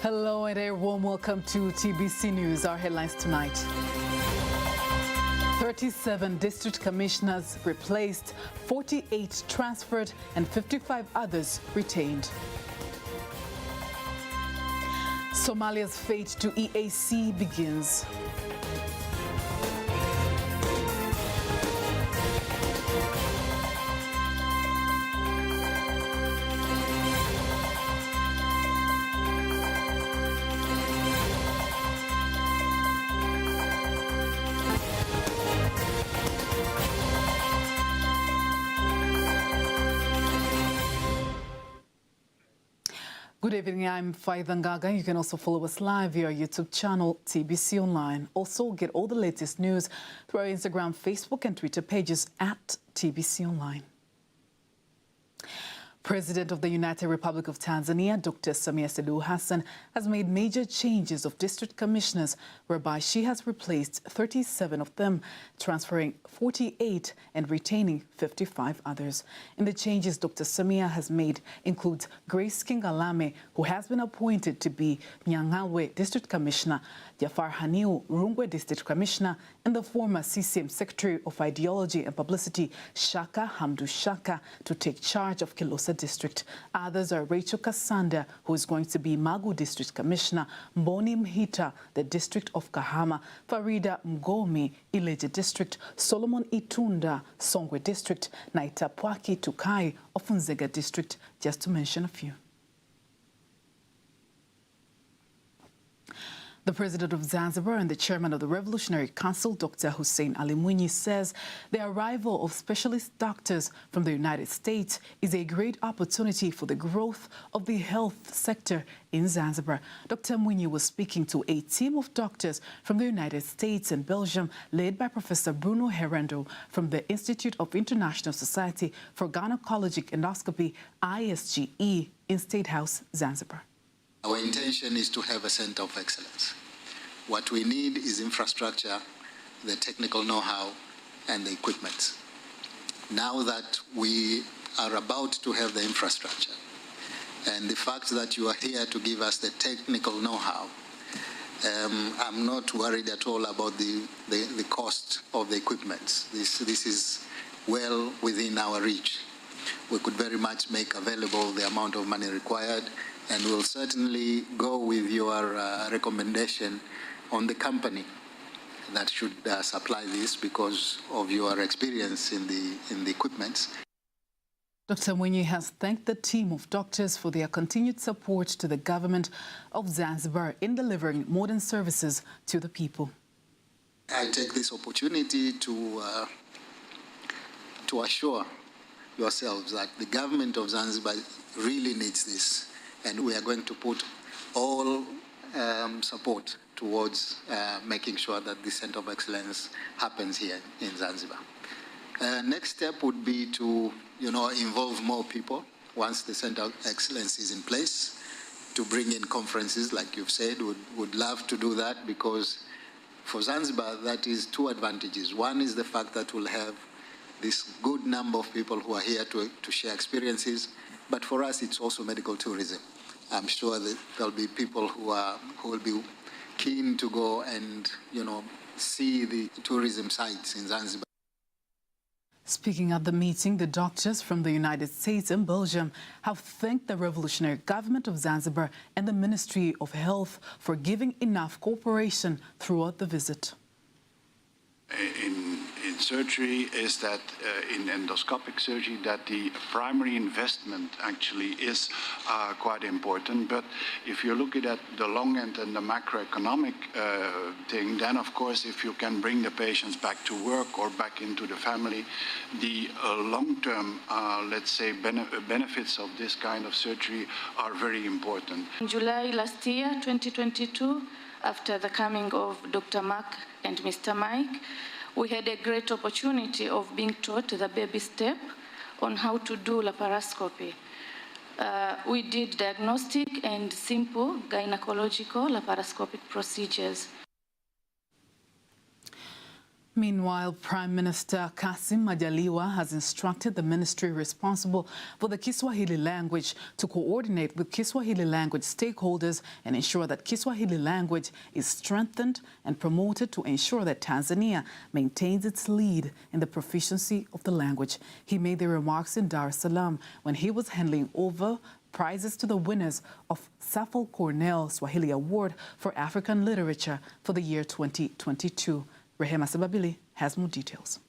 Hello and a warm welcome to TBC News. Our headlines tonight. 37 district commissioners replaced, 48 transferred, and 55 others retained. Somalia's fate to EAC begins. Good evening, I'm Faida Ngaga. You can also follow us live via our YouTube channel, TBC Online. Also, get all the latest news through our Instagram, Facebook and Twitter pages at TBC Online. President of the United Republic of Tanzania, Dr. Samia Suluhu Hassan, has made major changes of district commissioners, whereby she has replaced 37 of them, transferring 48 and retaining 55 others. In the changes Dr. Samia has made includes Grace Kingalame, who has been appointed to be Nyangalwe District Commissioner, Jafar Haniu, Rungwe District Commissioner, and the former CCM Secretary of Ideology and Publicity, Shaka Hamdu Shaka, to take charge of Kilosa District. Others are Rachel Kasanda, who is going to be Magu District Commissioner, Mboni Mhita, the District of Kahama, Farida Mgomi, Ileje District, Solomon Itunda, Songwe District, Naitapwaki Tukai of Nzega District, just to mention a few. The President of Zanzibar and the Chairman of the Revolutionary Council, Dr. Hussein Ali Mwinyi, says the arrival of specialist doctors from the United States is a great opportunity for the growth of the health sector in Zanzibar. Dr. Mwinyi was speaking to a team of doctors from the United States and Belgium, led by Professor Bruno Herando from the Institute of International Society for Gynecologic Endoscopy, ISGE, in State House, Zanzibar. Our intention is to have a center of excellence. What we need is infrastructure, the technical know-how, and the equipment. Now that we are about to have the infrastructure, and the fact that you are here to give us the technical know-how, I'm not worried at all about the cost of the equipment. This is well within our reach. We could very much make available the amount of money required, and we'll certainly go with your recommendation on the company that should supply this because of your experience in the equipment. Dr. Mwinyi has thanked the team of doctors for their continued support to the government of Zanzibar in delivering modern services to the people. I take this opportunity to assure yourselves that the government of Zanzibar really needs this, and we are going to put all support towards making sure that the Center of Excellence happens here in Zanzibar. Next step would be to, involve more people once the Center of Excellence is in place, to bring in conferences, like you've said. Would love to do that, because for Zanzibar, that is two advantages. One is the fact that we'll have this good number of people who are here to share experiences, but for us, it's also medical tourism. I'm sure that there'll be people who will be keen to go and, see the tourism sites in Zanzibar. Speaking at the meeting, the doctors from the United States and Belgium have thanked the revolutionary government of Zanzibar and the Ministry of Health for giving enough cooperation throughout the visit. In surgery is that in endoscopic surgery that the primary investment actually is quite important. But if you look at the long end and the macroeconomic thing, then of course if you can bring the patients back to work or back into the family, the long-term, let's say, benefits of this kind of surgery are very important. In July last year, 2022, after the coming of Dr. Mark and Mr. Mike, we had a great opportunity of being taught the baby step on how to do laparoscopy. We did diagnostic and simple gynecological laparoscopic procedures. Meanwhile, Prime Minister Kassim Majaliwa has instructed the ministry responsible for the Kiswahili language to coordinate with Kiswahili language stakeholders and ensure that Kiswahili language is strengthened and promoted to ensure that Tanzania maintains its lead in the proficiency of the language. He made the remarks in Dar es Salaam when he was handing over prizes to the winners of Safal Cornell Swahili Award for African Literature for the year 2022. Rehema Sababili has more details.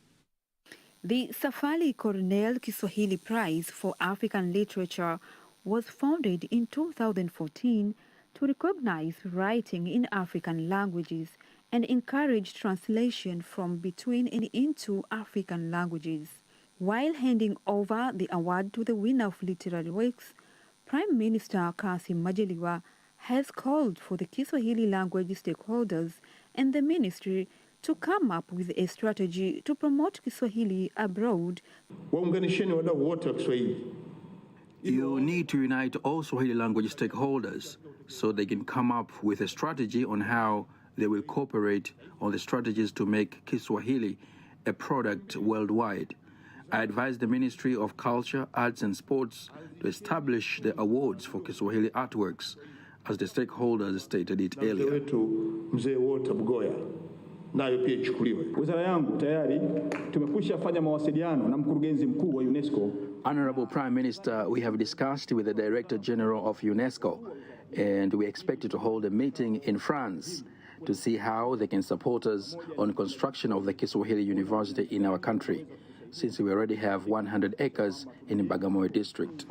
The Safali Cornell Kiswahili Prize for African Literature was founded in 2014 to recognize writing in African languages and encourage translation from between and into African languages. While handing over the award to the winner of literary works, Prime Minister Kassim Majaliwa has called for the Kiswahili language stakeholders and the ministry to come up with a strategy to promote Kiswahili abroad. You need to unite all Swahili language stakeholders so they can come up with a strategy on how they will cooperate on the strategies to make Kiswahili a product worldwide. I advise the Ministry of Culture, Arts and Sports to establish the awards for Kiswahili artworks, as the stakeholders stated it earlier. Nayo pia ichukuliwe. Wizara yangu tayari tumekwisha fanya mawasiliano na mkurugenzi mkuu wa UNESCO. Honorable Prime Minister, we have discussed with the Director General of UNESCO and we expect to hold a meeting in France to see how they can support us on construction of the Kiswahili University in our country, since we already have 100 acres in Bagamoyo district.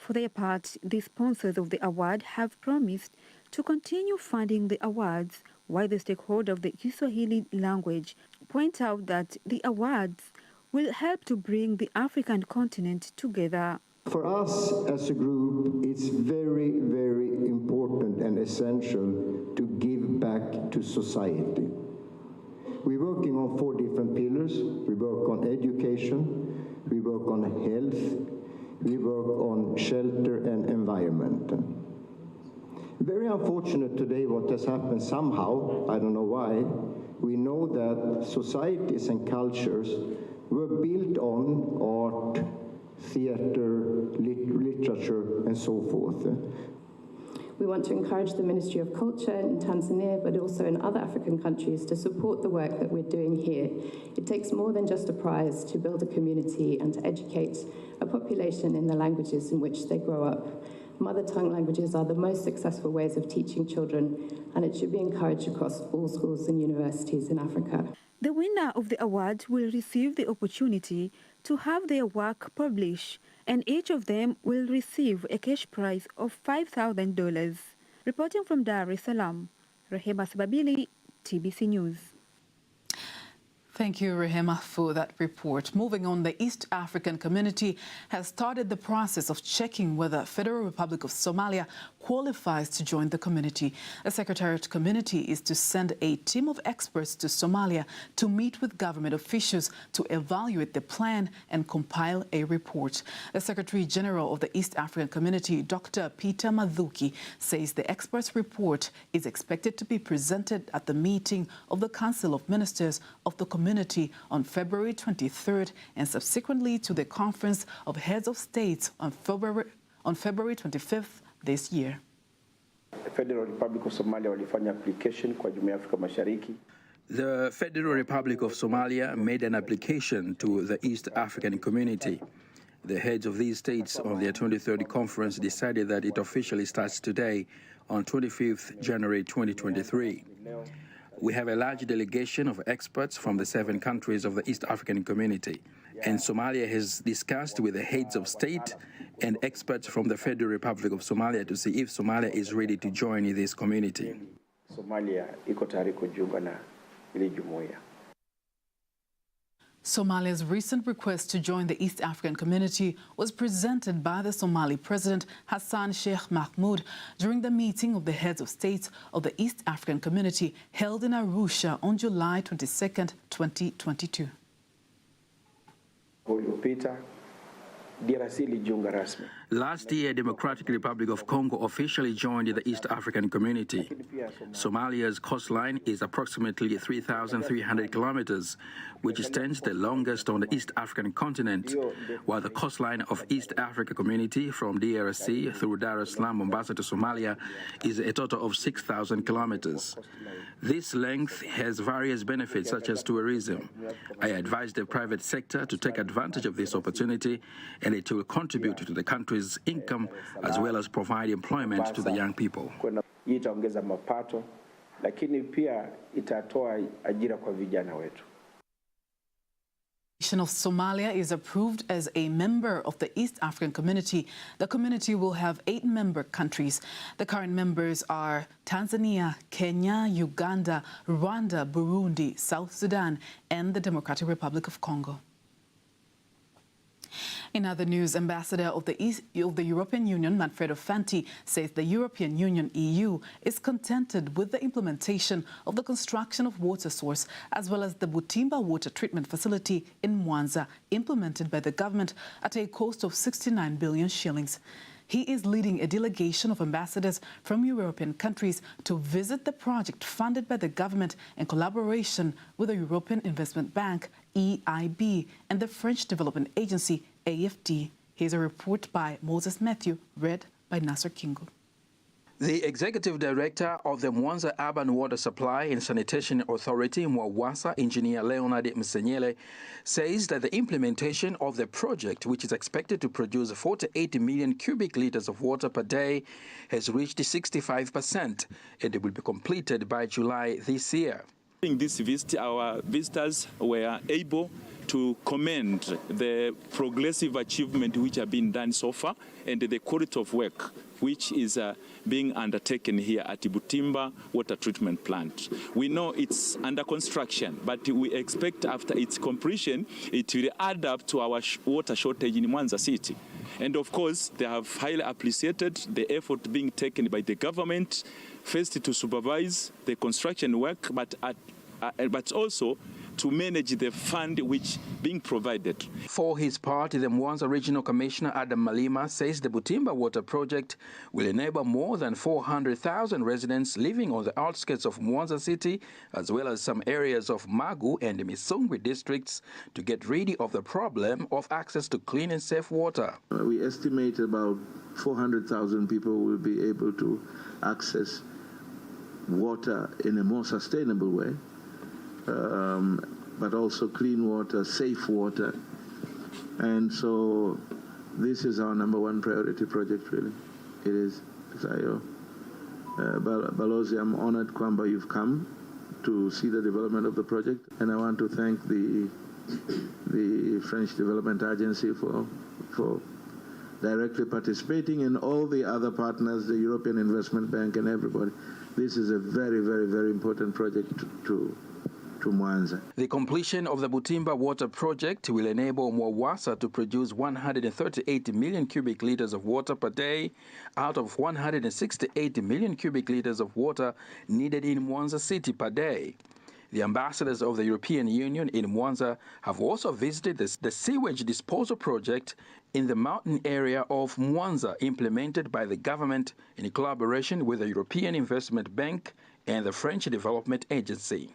For their part, the sponsors of the award have promised to continue funding the awards, while the stakeholders of the Kiswahili language point out that the awards will help to bring the African continent together. For us as a group, it's very, very important and essential to give back to society. We're working on 4 different pillars. We work on education, we work on health, we work on shelter and environment. Very unfortunate today what has happened somehow, I don't know why. We know that societies and cultures were built on art, theater, literature, and so forth. We want to encourage the Ministry of Culture in Tanzania, but also in other African countries, to support the work that we're doing here. It takes more than just a prize to build a community and to educate a population in the languages in which they grow up. Mother tongue languages are the most successful ways of teaching children, and it should be encouraged across all schools and universities in Africa. The winner of the award will receive the opportunity to have their work published, and each of them will receive a cash prize of $5,000. Reporting from Dar es Salaam, Rehema Sababili, TBC News. Thank you, Rehema, for that report. Moving on, the East African Community has started the process of checking whether Federal Republic of Somalia qualifies to join the community. The Secretariat Committee is to send a team of experts to Somalia to meet with government officials to evaluate the plan and compile a report. The Secretary General of the East African Community, Dr. Peter Mathuki, says the experts' report is expected to be presented at the meeting of the Council of Ministers of the community on February 23rd and subsequently to the Conference of Heads of States on February 25th this year. The Federal Republic of Somalia walifanya application kwa Jumuiya ya Afrika Mashariki. The Federal Republic of Somalia made an application to the East African Community. The heads of these states on their 23rd conference decided that it officially starts today on 25th January 2023. We have a large delegation of experts from the 7 countries of the East African Community, and Somalia has discussed with the heads of state and experts from the Federal Republic of Somalia to see if Somalia is ready to join this community. Somalia iko tayari kujiunga na ile jumuiya. Somalia's recent request to join the East African Community was presented by the Somali President Hassan Sheikh Mahmoud during the meeting of the heads of states of the East African Community held in Arusha on July 22, 2022. Uliopita DRC ilijiunga rasmi. Last year, Democratic Republic of Congo officially joined the East African Community. Somalia's coastline is approximately 3,300 kilometers, which stands the longest on the East African continent, while the coastline of East Africa Community from DRC through Dar es Salaam, Mombasa to Somalia is a total of 6,000 kilometers. This length has various benefits such as tourism. I advise the private sector to take advantage of this opportunity, and it will contribute to the country's income as well as provide employment to the young people. Itaongeza mapato, lakini pia itatoa ajira kwa vijana wetu. The nation of Somalia is approved as a member of the East African Community. The community will have 8 member countries. The current members are Tanzania, Kenya, Uganda, Rwanda, Burundi, South Sudan, and the Democratic Republic of Congo. In other news, Ambassador of the European Union, Manfredo Fanti, says the European Union, EU, is contented with the implementation of the construction of water source as well as the Butimba water treatment facility in Mwanza, implemented by the government at a cost of 69 billion shillings. He is leading a delegation of ambassadors from European countries to visit the project funded by the government in collaboration with the European Investment Bank, EIB, and the French Development Agency, AFD. Here's a report by Moses Matthew, read by Nasser Kingo. The executive director of the Mwanza Urban Water Supply and Sanitation Authority, Mwawasa, Engineer Leonard Msenyele, says that the implementation of the project, which is expected to produce 48 million cubic liters of water per day, has reached 65%, and it will be completed by July this year. During this visit, our visitors were able to commend the progressive achievement which have been done so far and the quality of work which is being undertaken here at Butimba Water Treatment Plant. We know it's under construction, but we expect after its completion, it will add up to our water shortage in Mwanza City. And of course, they have highly appreciated the effort being taken by the government, first to supervise the construction work, but also to manage the fund which being provided. For his part, the Mwanza Regional Commissioner Adam Malima says the Butimba Water Project will enable more than 400,000 residents living on the outskirts of Mwanza City, as well as some areas of Magu and Misungwi districts, to get rid of the problem of access to clean and safe water. We estimate about 400,000 people will be able to access water in a more sustainable way. But also clean water, safe water. And so this is our #1 priority project, really. It is. Balozi, I'm honored kwamba you've come to see the development of the project. And I want to thank the French Development Agency for directly participating, and all the other partners, the European Investment Bank and everybody. This is a very, very, very important project to Mwanza. The completion of the Butimba Water Project will enable Mwawasa to produce 138 million cubic liters of water per day out of 168 million cubic liters of water needed in Mwanza City per day. The ambassadors of the European Union in Mwanza have also visited the sewage disposal project in the mountain area of Mwanza, implemented by the government in collaboration with the European Investment Bank and the French Development Agency.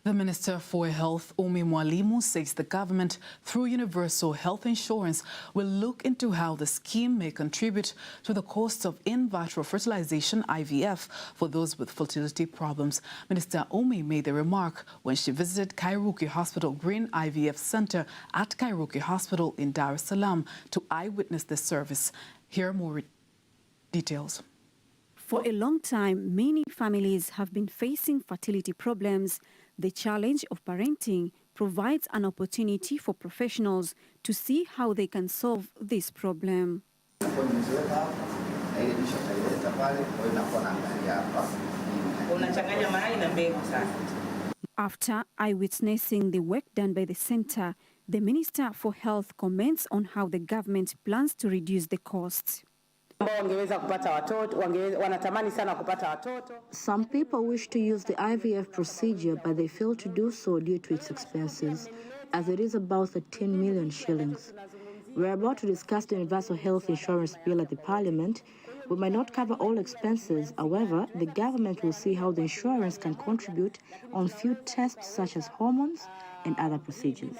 The Minister for Health, Umi Mwalimu, says the government, through universal health insurance, will look into how the scheme may contribute to the cost of in vitro fertilization, IVF, for those with fertility problems. Minister Umi made the remark when she visited Kairuki Hospital Green IVF Center at Kairuki Hospital in Dar es Salaam to eyewitness the service. Here are more details. For a long time, many families have been facing fertility problems. The challenge of parenting provides an opportunity for professionals to see how they can solve this problem. After eyewitnessing the work done by the center, the Minister for Health comments on how the government plans to reduce the costs. Some people wish to use the IVF procedure, but they fail to do so due to its expenses. as it is about 13 million shillings. We're about to discuss the Universal Health Insurance Bill at the Parliament. We might not cover all expenses. However, the government will see how the insurance can contribute on few tests such as hormones and other procedures.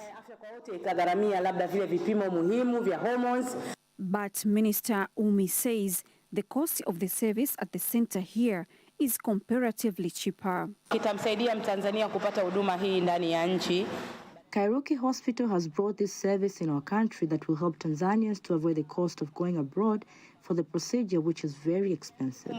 But Minister Umi says the cost of the service at the center here is comparatively cheaper. Kairuki Hospital has brought this service in our country that will help Tanzanians to avoid the cost of going abroad for the procedure, which is very expensive.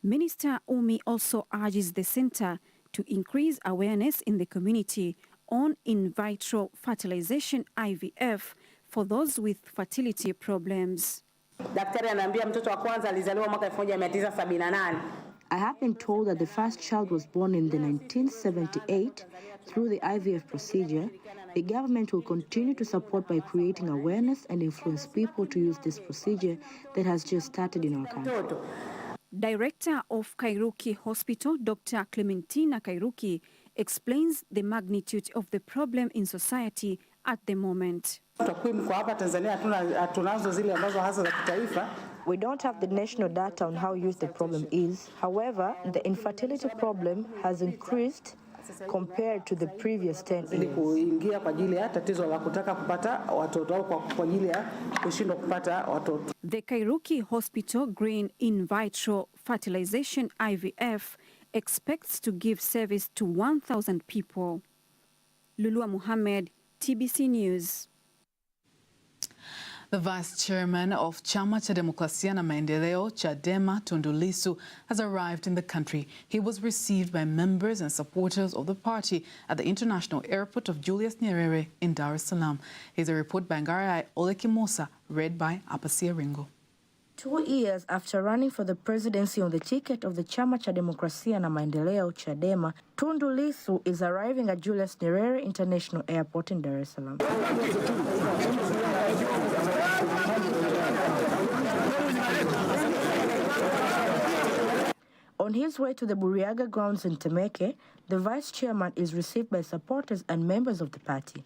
Minister Umi also urges the center to increase awareness in the community on in vitro fertilization IVF for those with fertility problems. I have been told that the first child was born in 1978 through the IVF procedure. The government will continue to support by creating awareness and influence people to use this procedure that has just started in our country. Director of Kairuki Hospital, Dr. Clementina Kairuki, explains the magnitude of the problem in society at the moment. We don't have the national data on how huge the problem is. However, the infertility problem has increased compared to the previous 10 years. The Kairuki Hospital Green In Vitro Fertilization IVF expects to give service to 1,000 people. Lulua Muhammad, TBC News. The Vice Chairman of Chama cha Demokrasia na Maendeleo, Chadema, Tundu Lissu, has arrived in the country. He was received by members and supporters of the party at the International Airport of Julius Nyerere in Dar es Salaam. Here's a report by Ngarai Olekimosa, read by Apasia Ringo. 2 years after running for the presidency on the ticket of the Chama cha Demokrasia na Maendeleo, Chadema, Tundu Lissu is arriving at Julius Nyerere International Airport in Dar es Salaam. On his way to the Buriaga grounds in Temeke, the vice chairman is received by supporters and members of the party.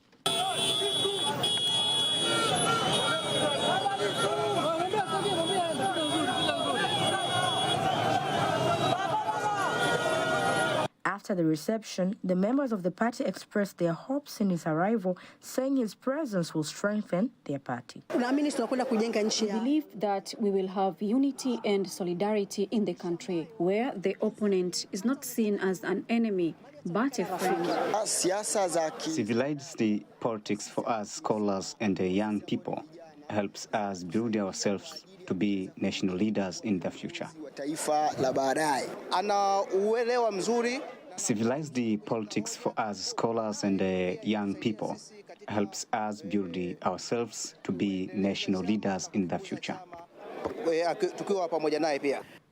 After the reception, the members of the party expressed their hopes in his arrival, saying his presence will strengthen their party. We believe that we will have unity and solidarity in the country, where the opponent is not seen as an enemy, but a friend. Civilized politics for us scholars and the young people helps us build ourselves to be national leaders in the future. Civilized politics for us scholars and young people helps us build ourselves to be national leaders in the future.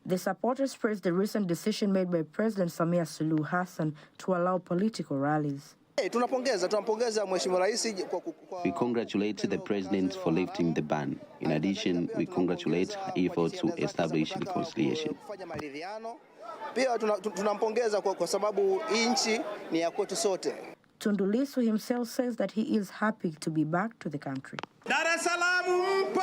The supporters praised the recent decision made by President Samia Suluhu Hassan to allow political rallies. We congratulate the President for lifting the ban. In addition, we congratulate her efforts to establish reconciliation. Tundu Lissu himself says that he is happy to be back to the country. Dar es Salaam mpo!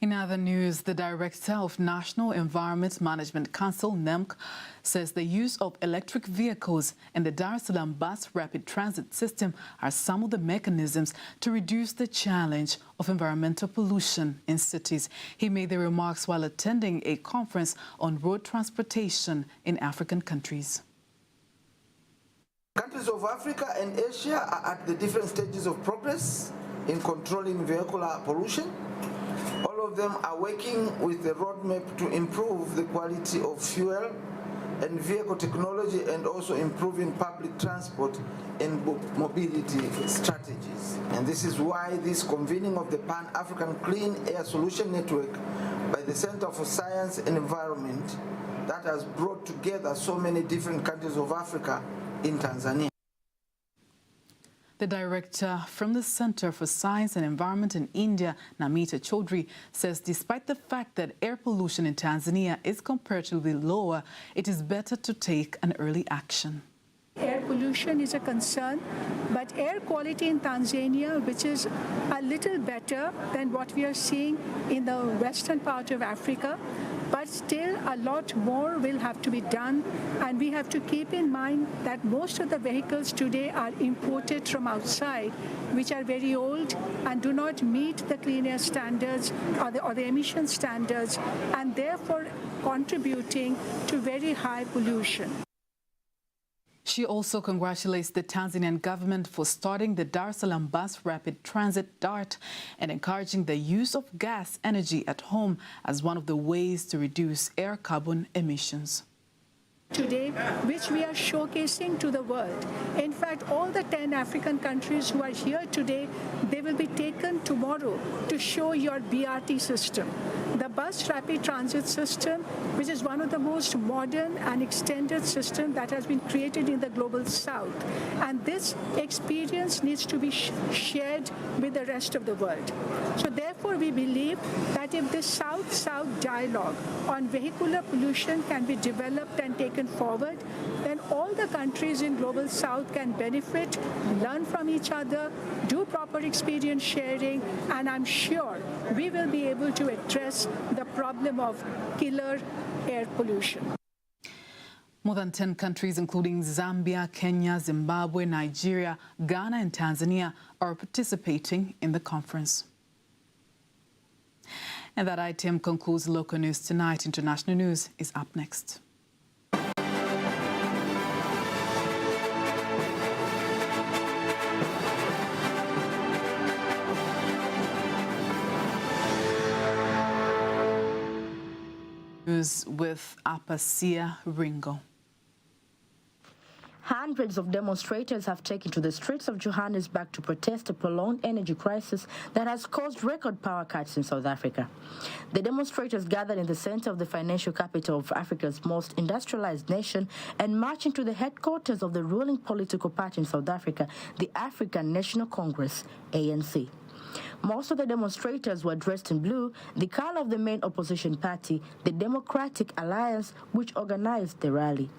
In other news, the Director of National Environment Management Council, NEMC, says the use of electric vehicles and the Dar es Salaam bus rapid transit system are some of the mechanisms to reduce the challenge of environmental pollution in cities. He made the remarks while attending a conference on road transportation in African countries. Countries of Africa and Asia are at the different stages of progress in controlling vehicular pollution. All of them are working with the roadmap to improve the quality of fuel and vehicle technology and also improving public transport and mobility strategies. And this is why this convening of the Pan-African Clean Air Solution Network by the Center for Science and Environment that has brought together so many different countries of Africa in Tanzania. The director from the Center for Science and Environment in India, Namita Chaudhry, says despite the fact that air pollution in Tanzania is comparatively lower, it is better to take an early action. Air pollution is a concern, but air quality in Tanzania, which is a little better than what we are seeing in the western part of Africa, but still a lot more will have to be done, and we have to keep in mind that most of the vehicles today are imported from outside, which are very old and do not meet the clean air standards or the emission standards, and therefore contributing to very high pollution. She also congratulates the Tanzanian government for starting the Dar es Salaam Bus Rapid Transit DART and encouraging the use of gas energy at home as one of the ways to reduce air carbon emissions. Today, which we are showcasing to the world. In fact, all the 10 African countries who are here today, they will be taken tomorrow to show your BRT system. The bus rapid transit system, which is one of the most modern and extended systems that has been created in the global south. And this experience needs to be shared with the rest of the world. So therefore, we believe that if this South-South dialogue on vehicular pollution can be developed and taken forward, then all the countries in global south can benefit, learn from each other, do proper experience sharing, and I'm sure we will be able to address the problem of killer air pollution. More than 10 countries, including Zambia, Kenya, Zimbabwe, Nigeria, Ghana, and Tanzania, are participating in the conference. And that item concludes local news tonight. International news is up next. News with Apasia Ringo. Hundreds of demonstrators have taken to the streets of Johannesburg to protest a prolonged energy crisis that has caused record power cuts in South Africa. The demonstrators gathered in the center of the financial capital of Africa's most industrialized nation and marched into the headquarters of the ruling political party in South Africa, the African National Congress, ANC. Most of the demonstrators were dressed in blue, the color of the main opposition party, the Democratic Alliance, which organized the rally.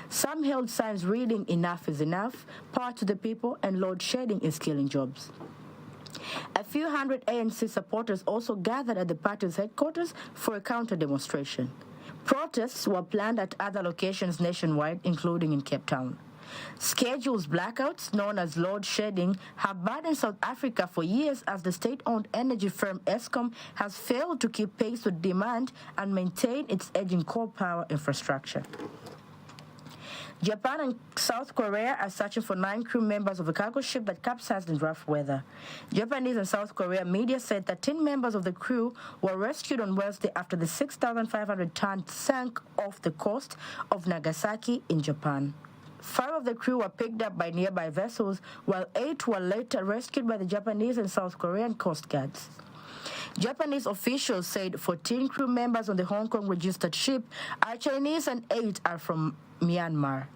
Some held signs reading "Enough is enough," "Power to the people," and "Load shedding is killing jobs." A few hundred ANC supporters also gathered at the party's headquarters for a counter-demonstration. Protests were planned at other locations nationwide, including in Cape Town. Scheduled blackouts, known as load shedding, have burdened South Africa for years as the state-owned energy firm Eskom has failed to keep pace with demand and maintain its aging coal power infrastructure. Japan and South Korea are searching for 9 crew members of a cargo ship that capsized in rough weather. Japanese and South Korea media said 13 members of the crew were rescued on Wednesday after the 6,500 ton sank off the coast of Nagasaki in Japan. 5 of the crew were picked up by nearby vessels, while 8 were later rescued by the Japanese and South Korean coast guards. Japanese officials said 14 crew members on the Hong Kong-registered ship are Chinese and 8 are from Myanmar.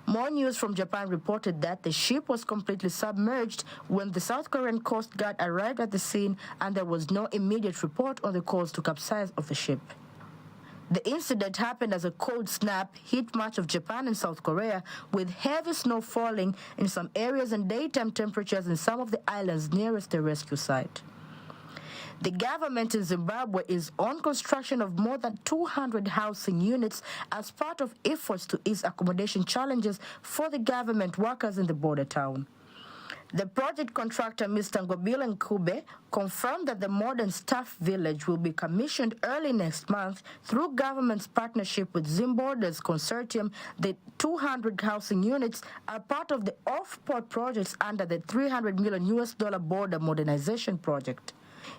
More news from Japan reported that the ship was completely submerged when the South Korean Coast Guard arrived at the scene, and there was no immediate report on the cause to capsize of the ship. The incident happened as a cold snap hit much of Japan and South Korea, with heavy snow falling in some areas and daytime temperatures in some of the islands nearest the rescue site. The government in Zimbabwe is on construction of more than 200 housing units as part of efforts to ease accommodation challenges for the government workers in the border town. The project contractor, Mr. Ngobile Nkube, confirmed that the modern staff village will be commissioned early next month through government's partnership with Zimborder's consortium. The 200 housing units are part of the off-port projects under the $300 million border modernization project.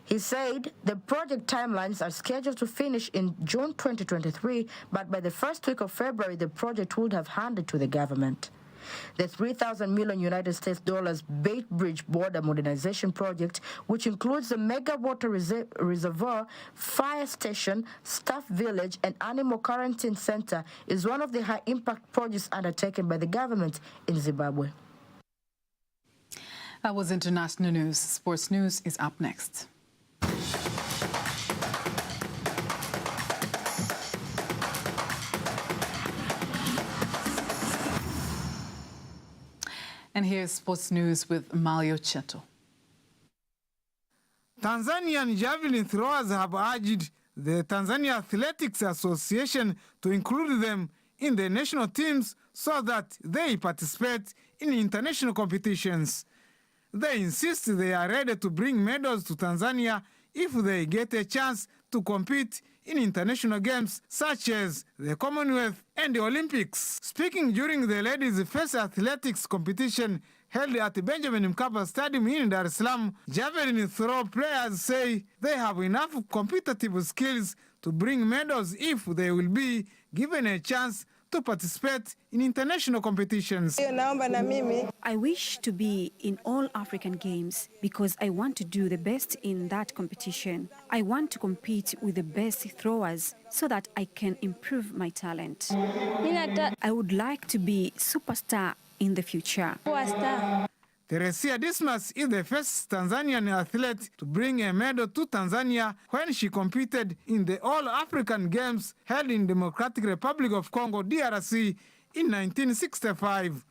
He said the project timelines are scheduled to finish in June 2023, but by the first week of February, the project would have handed to the government. The $3,000 million Bait Bridge border modernization project, which includes the mega water reservoir, fire station, staff village, and animal quarantine center, is one of the high-impact projects undertaken by the government in Zimbabwe. That was international news. Sports news is up next. And here's sports news with Mario Cheto. Tanzanian javelin throwers have urged the Tanzania Athletics Association to include them in the national teams so that they participate in international competitions. They insist they are ready to bring medals to Tanzania if they get a chance to compete in international games such as the Commonwealth and the Olympics. Speaking during the ladies' first athletics competition held at Benjamin Mkapa Stadium in Dar es Salaam, javelin throw players say they have enough competitive skills to bring medals if they will be given a chance to participate in international competitions. I wish to be in all African Games because I want to do the best in that competition. I want to compete with the best throwers so that I can improve my talent. I would like to be superstar in the future. Teresia Dismas is the first Tanzanian athlete to bring a medal to Tanzania when she competed in the All-African Games held in Democratic Republic of Congo, DRC, in 1965.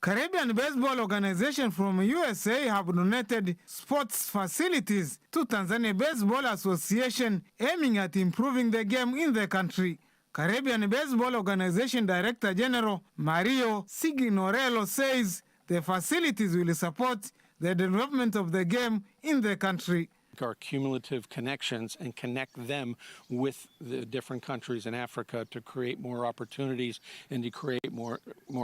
Caribbean Baseball Organization from USA have donated sports facilities to Tanzania Baseball Association, aiming at improving the game in the country. Caribbean Baseball Organization Director General Mario Signorello says the facilities will support the development of the game in the country. Our cumulative connections and connect them with the different countries in Africa to create more opportunities and to create more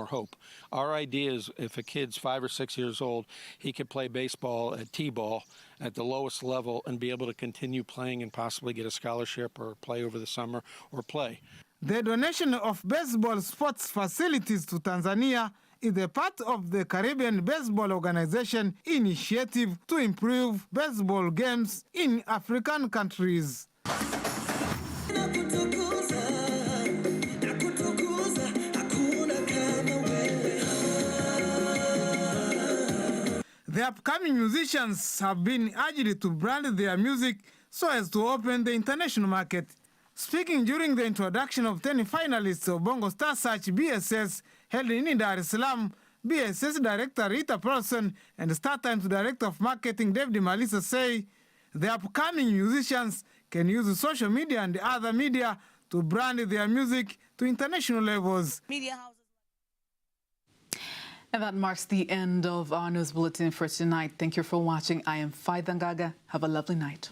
hope. Our idea is if a kid's 5 or 6 years old, he could play baseball at T-ball at the lowest level and be able to continue playing and possibly get a scholarship or play over the summer or play. The donation of baseball sports facilities to Tanzania is a part of the Caribbean Baseball Organization initiative to improve baseball games in African countries. The upcoming musicians have been urged to brand their music so as to open the international market. Speaking during the introduction of 10 finalists of Bongo Star Search BSS held in Dar es Salaam, BSS Director Rita Paulson and StarTimes Director of Marketing David Malisa say the upcoming musicians can use social media and other media to brand their music to international levels. And that marks the end of our news bulletin for tonight. Thank you for watching. I am Faida Ngaga. Have a lovely night.